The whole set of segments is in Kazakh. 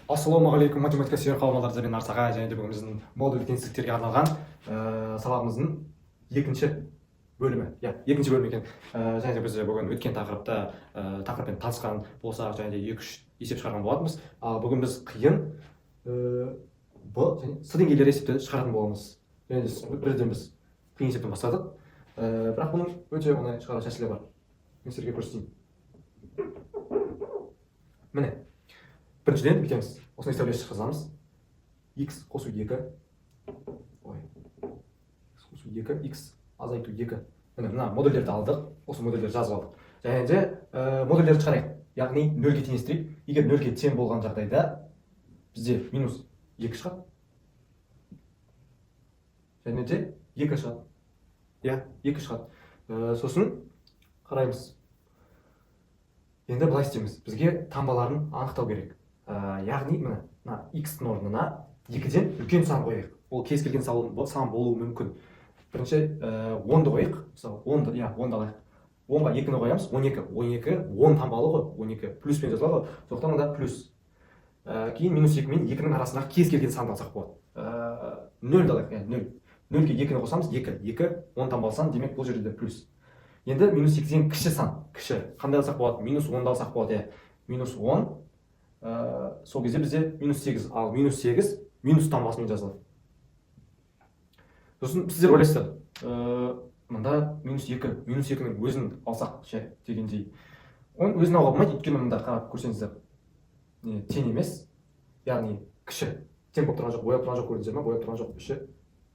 Ассалаумағалейкум, математика сүйер қауымдастар мен Арсаға, және де бүгін біздің модуль теңсіздіктерге арналған сабағымыздың екінші бөлімі. Екінші бөлім екен. Және де біз бүгін өткен тақырыппен танысқан болсақ, және де 2-3 есеп шығарған болатынбыз. Ал бүгін біз қиын Б және С деңгейлер есепті шығаратын боламыз. Және де бірден біз қиын есептен бастадық. Бірақ бұның өте оңай шығару тәсілі бар. Мен сіздерге көрсетейін. Міне. Біріншіден бүйтеміз. Осындай сәулесі жазамыз. X қосу 2. X қосу 2, X азайту 2. Мына модульдерді алдық. Осы модульдерді жазып алдық. Және де модульдерді шығарайық. Яғни 0-ге теңестірейік. Егер 0-ге тең болған жағдайда бізде минус 2 шығады. Және де 2 шығады. 2 шығады. Сосын қараймыз. Енді былай істейміз. Бізге таңбаларын анықтау керек. Яғни мына x-тің орнына 2-ден үлкен сан қойық. Ол кез келген сан болуы мүмкін. Бірінші 10-ды қойық. Мысалы 10-ды алайық. 10-ға 2-ні қоямыз. 12 10 таңбалы ғой. 12 плюспен жазылады ғой. Сондықтан онда плюс. Кейін минус 2 мен 2-нің арасындағы кез келген санды алсақ болады. 0-ді алайық. 0. 0-ге 2-ні қосамыз. 2. 10 таңбалы сан, демек бұл жерде плюс. Енді минус 2-ден кіші сан. Кіші. Қандай алсақ болады? Минус 10-ды алсақ болады. Минус 10. Сол кезде бізде минус 8, ал минус 8 минус таңбасымен жазылады. Сосын сіздер ойлайсыздар, мында минус 2, минус 2-нің өзін алсақ дегендей. Оның өзін алуға болмайды, өйткені мында қарап көрсеңіздер, тең емес, яғни кіші. Тең болып тұрған жоқ, бояп тұрған жоқ, көрдіңіздер ме? Бояп тұрған жоқ, іші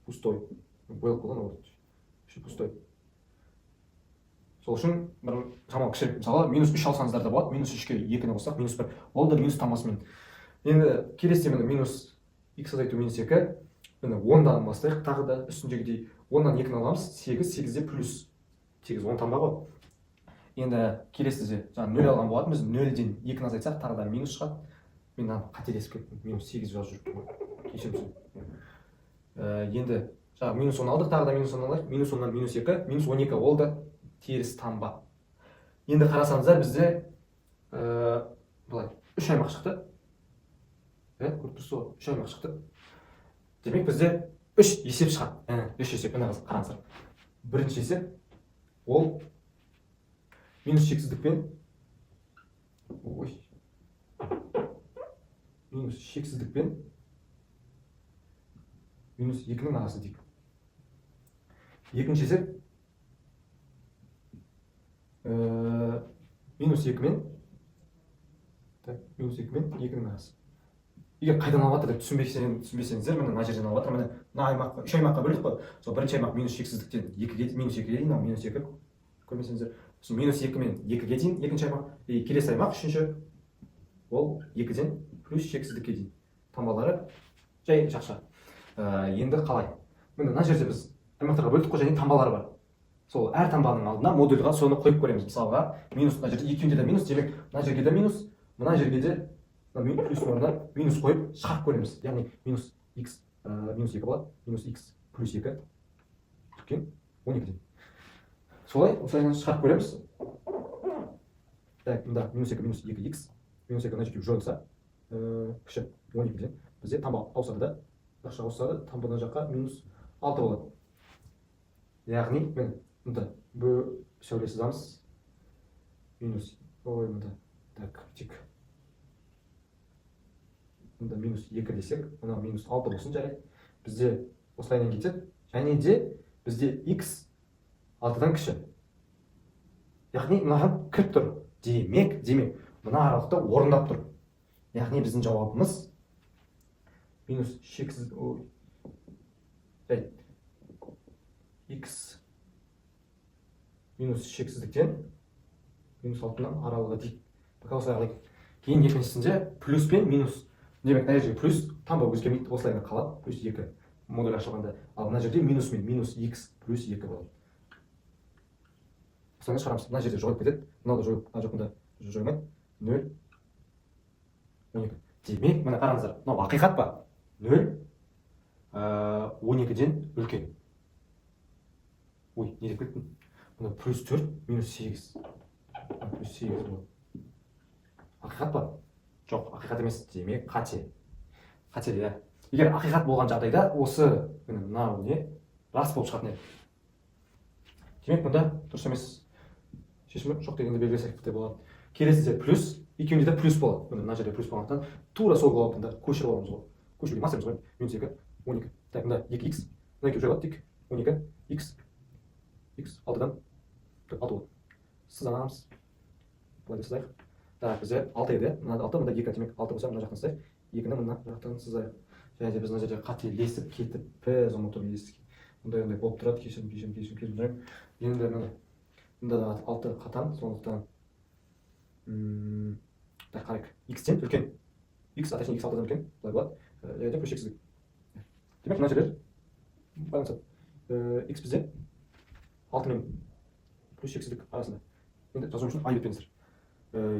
пустой. Боялып болған ол, іші пустой. Сол үшін бір шамалы кішірек, мысалы минус 3 алсаңыздар да болады. Минус 3-ке 2-ні қоссақ минус 1. Ол да минус тамасымен. Енді келесі минус x азайту минус 2. Міне 10-дан бастайық. Тағы да үстіндегідей 10-дан 2-ні аламыз. 8, 8-де плюс. 8, 10 таңба ғой. Енді келесіде 0 алған болатынбыз. 0-ден 2-ні азайтсақ, тағы да минус шығады. Мен қателесіп кеттім. Минус 8 жазып жүрмін. Кешірімсіз. Енді минус 10 алдық, тағы да минус 10 алайық. Минус 10-нан минус 2, минус 12 ол да теріс таңба. Енді қарасаңыздар бізде былай 3 аймақ шықты. Көріп тұрсыз ғой, 3 аймақ шықты. Демек бізде 3 есеп шығады. 3 есеп, мына қараңыздар. Бірінші есеп ол минус шексіздікпен минус 2-нің арасы дейік. Екінші есеп минус 2 мен 2-нің арасы. Егер қайдан алып жатыр деп түсінбесеңіздер, мына жерден алып жатыр. Мына аймаққа 3 аймаққа бөлдік қой. Сол бірінші аймақ минус шексіздіктен минус 2-ге дейін, ал минус 2 көрмесеңіздер. Сосын минус 2 мен 2-ге дейін екінші аймақ. Келесі аймақ үшінші ол 2-ден плюс шексіздікке дейін. Таңбалары жай жақша. Енді қалай? Мына жерде біз аймақтарға бөлдік қой, және таңбалары бар. Сол әр таңбаның алдына модульға соны қойып көреміз. Мысалға, минус мына жерде екеуінде де минус, демек мына жерге де минус, мына жерге де плюс орнына минус қойып шығарып көреміз. Яғни минус x минус 2 болады, минус x плюс 2 үлкен 12-ден. Солай, осылайынан шығарып көреміз. Мында минус 2 минус 2x, минус 2 мына жерге жойылса, кіші 12-ден бізде таңба ауысады да, жақша ауысады, таңбадан жаққа минус 6 болады. Яғни, мында сәулесі жазамыз. Минус, мында, тик. Мында минус 2 десек, мына минус 6 болсын жарайды. Бізде осылайынан кетеді. Және де бізде x 6-дан кіші. Яғни, мынаған кіріп тұр. Демек, мына аралықта орындап тұр. Яғни, біздің жауабымыз минус шексіз, x минус шексіздіктен минус 6-нан аралығы дейік. Кейін екіншісінде плюс пен минус. Демек, мына жерге плюс таңба өзгермейді, осылайынан қалады. Плюс 2 модуль ашылғанда. Ал мына жерде минус мен минус x плюс 2 болады. Осылайынан шығарамыз. Мына жерде жойып кетеді. Мынау да жойып, мына жоқында жоймайды. 0, 12. Демек, мына қараңыздар. Мынау ақиқат па? 0, 12-ден үлкен. Не деп кеттім? Мына плюс 4, минус 8. Плюс 8 болады. Ақиқат па? жоқ, ақиқат емес, демек қате иә. Егер ақиқат болған жағдайда осы мынау не рас болып шығатын еді. Демек бұнда дұрыс емес. Шешімі жоқ дегенде белгілесек те болады. Келесіде плюс, екеуінде де плюс болады. Мына жерде плюс болғандықтан тура сол қалпында көшіріп аламыз ғой. Көшіруге мастеріміз ғой. минус 2, 12. Так, мында 2х. Мына екеуі жойылады тек. 12, х. Х 6-дан 6 болады. Сызамыз. Былай деп сызайық. Так, бізде 6 еді. Мына 6, мында 2, демек 6 болса, мына жақтан сызайық. 2-ні мына жақтан сызайық. Және де біз мына жерде қателесіп кетіп, біз ұмытып естік. Мұндай болып тұрады. Кешірім. Енді мында да 6 қатаң, сондықтан так, қарайық. Х-тен үлкен. Х, точнее х 6-дан үлкен. Былай болады. Және де плюс х-ді. Демек мына жерлер байланысады. Х бізде 6 мен плюс х-дік арасында. Енді жазу үшін ай өтпеңіздер.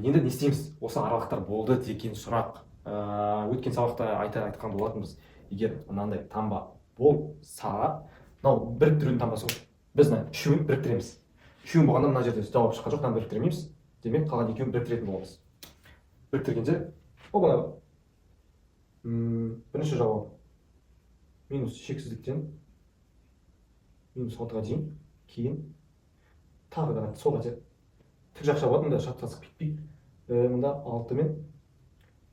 Енді не істейміз? Осы аралықтар болды деген сұрақ. Өткен сабақта айтқан болатынбыз. Егер мынандай таңба болса, мынау біріктірудің таңбасы ғой. Біз мына үшеуін біріктіреміз. Үшеуін болғанда мына жерде жауап шыққан жоқ, біріктіремейміз. Демек қалған екеуін біріктіретін боламыз. Біріктіргенде оп-оңай. Бірінші жауап минус шексіздіктен минус 6-ға дейін, кейін тағы да солға дейін тік жақша болады, мұнда шаттасып кетпей. Мұнда 6 мен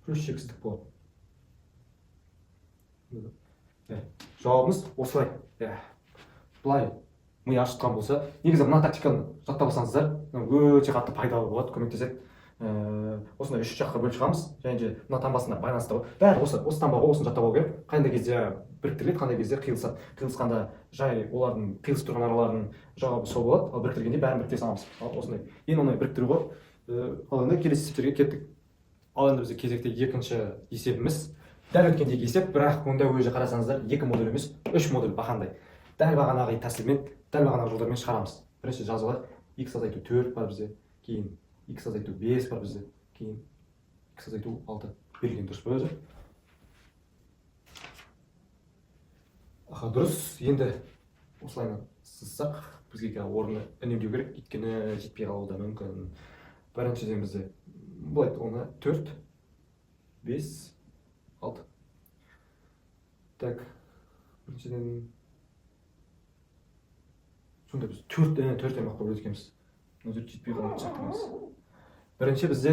плюс шексіздік болады. Жауабымыз осылай. Бұлай ми ашытқан болса, негізі мына тактиканы жаттап алсаңыздар, өте қатты пайдалы болады, көмектеседі. Осындай 3 жаққа бөліп шығамыз, және де мына таңбасына байланысты бәрі осы таңбаға осыны жаттап алу керек. Қандай кезде біріктіріледі, қандай кезде қиылысады. Қиылысқанда жай олардың қиылысып тұрған аралардың жауабы сол болады, ал біріктіргенде бәрін біріктіре саламыз. Осындай. Ең оңай біріктіру ғой. Ал енді келесі есептерге кеттік. Ал енді бізде кезекте екінші есебіміз. Дәл өткендегі есеп, бірақ онда өзі қарасаңыздар 2 модуль емес, 3 модуль бақандай. Дәл бағанағы тәсілмен, дәл бағанағы жолдармен шығарамыз. Бірінші жазылар, х азайту 4 бар бізде, кейін х азайту 5 бар бізде, кейін х азайту 6 берілген дұрыс па өзі? Дұрыс. Енді осылайынан сызсақ, бізге орны үнемдеу керек, өйткені жетпей қалуы да мүмкін. Біріншіден бізде былай оны 4, 5, 6. Так, біріншіден сонда біз 4 аймақ болып өткенбіз. Мына жерде жетпей қалуды шақтыңыз. Бірінші бізде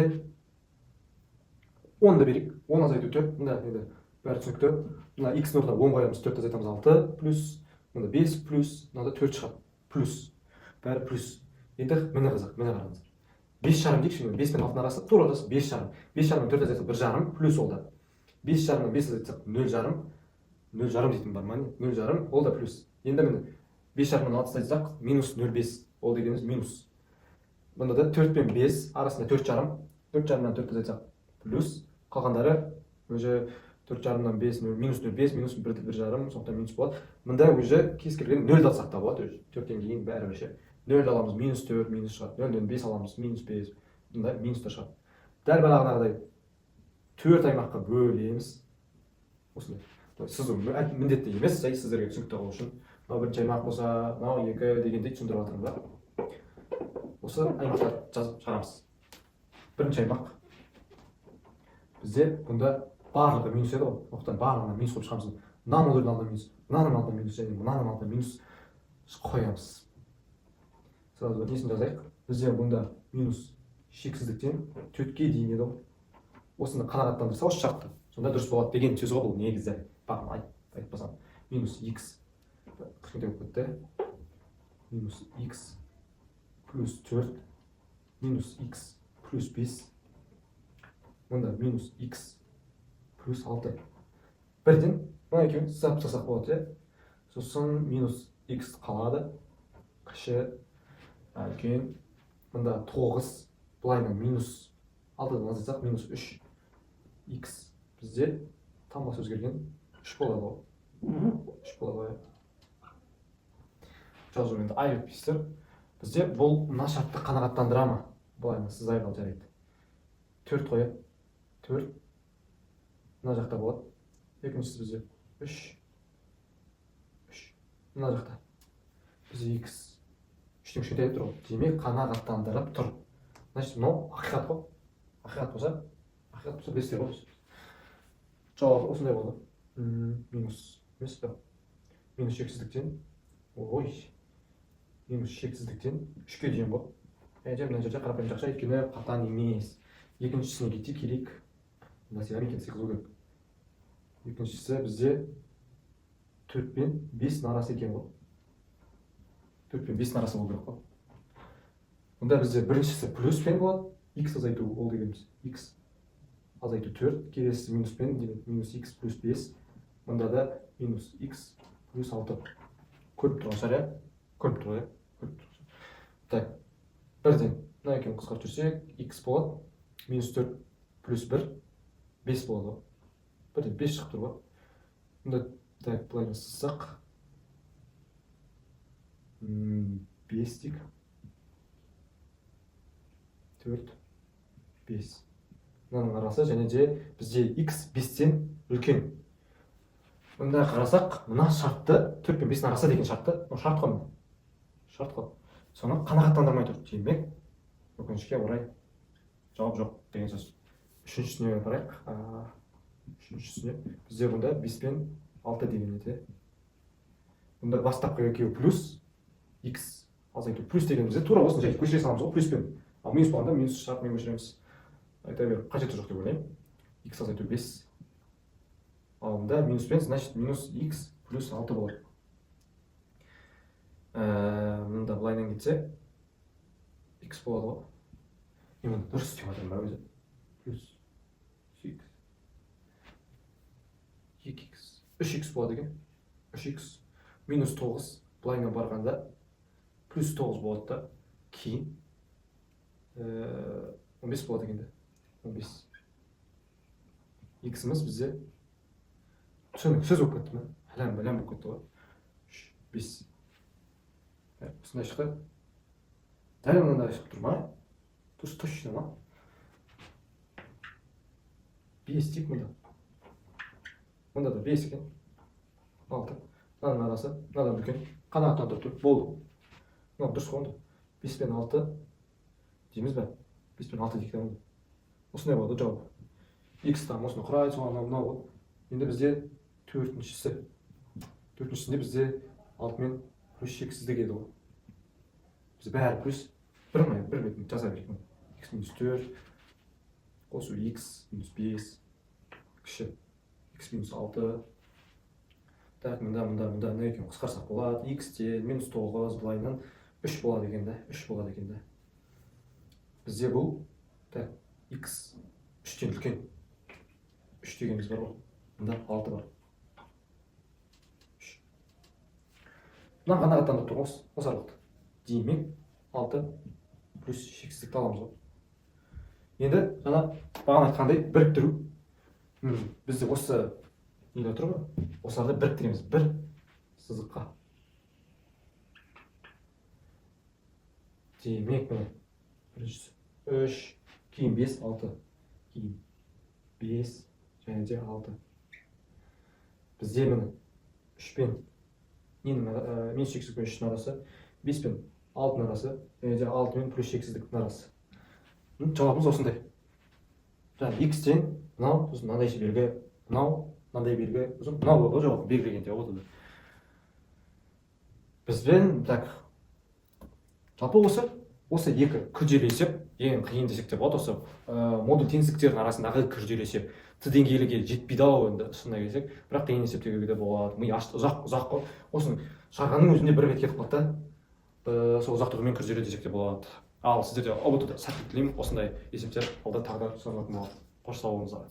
10-ды берейік. 10 азайту 4. Мында енді бәрі түсінікті. Мына х орнына 10 қоямыз, 4 азайтамыз 6 плюс, мында 5 плюс, мында 4 шығады. Плюс. Бәрі плюс. Енді міне қызық, міне қараңыздар. 5,5 дейікші, 5 пен 6-ның арасы тура ортасы 5,5. 5,5 мен 4 азайтсақ 1,5 плюс ол да. 5,5 мен 5 азайтсақ 0,5. 0,5 дейтін бар ма? 0,5 ол да плюс. Енді міне 5,5 мен 6 азайтсақ минус 0,5. Ол дегеніміз минус. Бұнда да 4 пен 5 арасында 4,5. 4,5-нан 4 азайтсақ плюс. Қалғандары өзі 4,5-нан 5, минус 0,5, минус 1,5, сондықтан минус болады. Мұнда өзі кез келген 0 алсақ та болады. 4-тен кейін бәрі ше. 0 аламыз, минус 4, минус шығады. 0-ден 5 аламыз, минус 5. Мұнда минус та шығады. Дәл бағанағыдай 4 аймаққа бөлеміз. Осындай. Сызу міндетті емес, сіздерге түсінікті болу үшін. Мынау бірінші аймақ болса, мынау 2 дегендей түсіндіріп жатырмын ба. Осы аймақтар жазып шығарамыз. Бірінші аймақ. Бізде бұнда барлығы минус еді ғой. Оқтан барлығына минус қойып шығамыз. Мынаның модулінің алдына минус, мынаның алдына минус, және мынаның алдына минус қоямыз. Сразу несін жазайық. Бізде бұнда минус шексіздіктен 4-ке дейін еді ғой. Осыны қанағаттандырса осы шартты. Сонда дұрыс болады деген сөз ғой бұл негізі. Бағым айтпасам. Минус х. Кішкентай болып кетті. Минус х плюс 4. Минус х плюс 5. Мұнда минус х плюс 6. Бірден, мұна екеуін сызап тастасақ болады. Сосын минус х қалады. Кіші үлкен. Мұнда 9. Бұлайна минус 6-дан азайтсақ минус 3. Х бізде таңбасы өзгерген 3 болады ғой. 3 болады ғой. Жазу енді ай өтпейсіздер. Бізде бұл мына шартты қанағаттандыра ма? Бұлайна сызайық ал жарайды. 4 қояды. 4. Мына жақта болады. Екіншісі бізде 3. 3. Мына жақта. Бізде х 3-тен кішкентай тұр ғой. Демек қанағаттандырып тұр. Значит, мынау ақиқат қой. Ақиқат болса, бестер ғой. Жауап осындай болды. Минус емес пе? Минус шексіздіктен, ой, минус шексіздіктен 3-ке дейін ғой. Мына жерде қарапайым жақша, өйткені қатаң емес. Екіншісіне кетейік, келейік. Мына сиғам екен сыйғызу керек. Екіншісі бізде 4 пен 5-дің арасы екен ғой. 4 пен 5-дің арасы болу керек қой. Мұнда бізде біріншісі плюс пен болады, x азайту ол дегеніміз. X азайту 4, келесі минус пен, минус x плюс 5. Мұнда да минус x плюс 6. Көріп тұрған шығар, иә? Көріп тұр, иә? Так, бірден, мына екеуін қысқартып жүрсек, x болады, минус 4 плюс 1, 5 болады ғой. Бірден 5 шығып тұр ғой. Мұнда, так, бұлай сызсақ, 5 дейік. 4, 5. Мынаның арасы және де бізде x 5-тен үлкен. Мұнда қарасақ, мына шартты 4 пен 5-дің арасы деген шартты, шарт қой. Шарт қой. Соны қанағаттандырмай тұр. Демек, өкінішке орай жауап жоқ деген сөз. Үшіншісіне қарайық. Үшіншісіне бізде бұнда 5 пен 6 деген еді. Бұнда бастапқы екеуі плюс, x азайту плюс дегенімізде тура осыны жай көшіре саламыз ғой, плюс пен. Ал минус болғанда минус шартымен көшіреміз. Айта бер, қажеті жоқ деп ойлаймын. X азайту 5. Ал мұнда минус пен, значит минус x плюс 6 болады. Мұнда былайынан кетсе x болады ғой. Мен мұнда дұрыс істеп жатырмын ба өзі? Плюс 2x 3x болады екен. 3x минус 9 былайынан барғанда плюс 9 болады да. Кейін 15 болады екен де. 15. X-іміз бізде сөз болып кетті ме? Әлем болып кетті ғой. 5. Осындай шықты. Дәл мынандай шығып тұр ма? Точно ма? 5 дейік мұнда. Мұнда да 5 екен. 6. Мынаның арасы, мынадан үлкен. Қанағаттандырып тұр. Болды. Мына дұрыс қой. 5 пен 6 дейміз бе? 5 пен 6 дейік. Осындай болады жауап. X там осыны құрайды, соған мынау ғой. Енді бізде төртіншісінде бізде 6 мен плюс шексіздік еді ғой. Біз бәрі плюс бір бетін жаза берейік. X минус 4 қосу x минус 5 кіші x минус 6. Так, мұнда екеуін қысқарсақ болады. X-те минус 9 былайынан 3 болады екен де. 3 болады екен де. Бізде бұл x 3-тен үлкен. 3 дегеніміз бар ғой. Мұнда 6 бар. Мына қанағаттандырып тұр осы аралықты. Демек 6 плюс шексіздікті аламыз ғой. Енді жаңа бағана айтқандай біріктіру. Бізде осы неде тұр ғой. Осыларды біріктіреміз. Бір сызыққа. Демек міне біріншісі 3, кейін 5, 6, кейін 5 және де 6. Бізде міне 3 пен минус шексіздік пен 3-дің арасы, 5 пен 6-ның арасы, және де 6 мен плюс шексіздіктің арасы. Жауабымыз осындай. Жаңа x-тен мынау, сосын мынандай белгі, мынау, мынандай белгі, сосын мынау болды жауап белгіленген деп отырды. Бізбен так. Жалпы осы екі күрделі есеп, ең қиын десек те болады. Осы модуль теңсіздіктердің арасындағы күрделі есеп т деңгейліге жетпейді ау енді шынына келсек, бірақ қиын есептеуге де болады. Ми ұзақ қой. Осының шығарғанның өзінде бір бет кетіп қалды да. Сол ұзақтығымен күрделі десек те болады. Ал сіздерде ұбт-да сәттілік тілеймін. Осындай есептер алда тағы да сұралатын болады. Қош сау болыңыздар.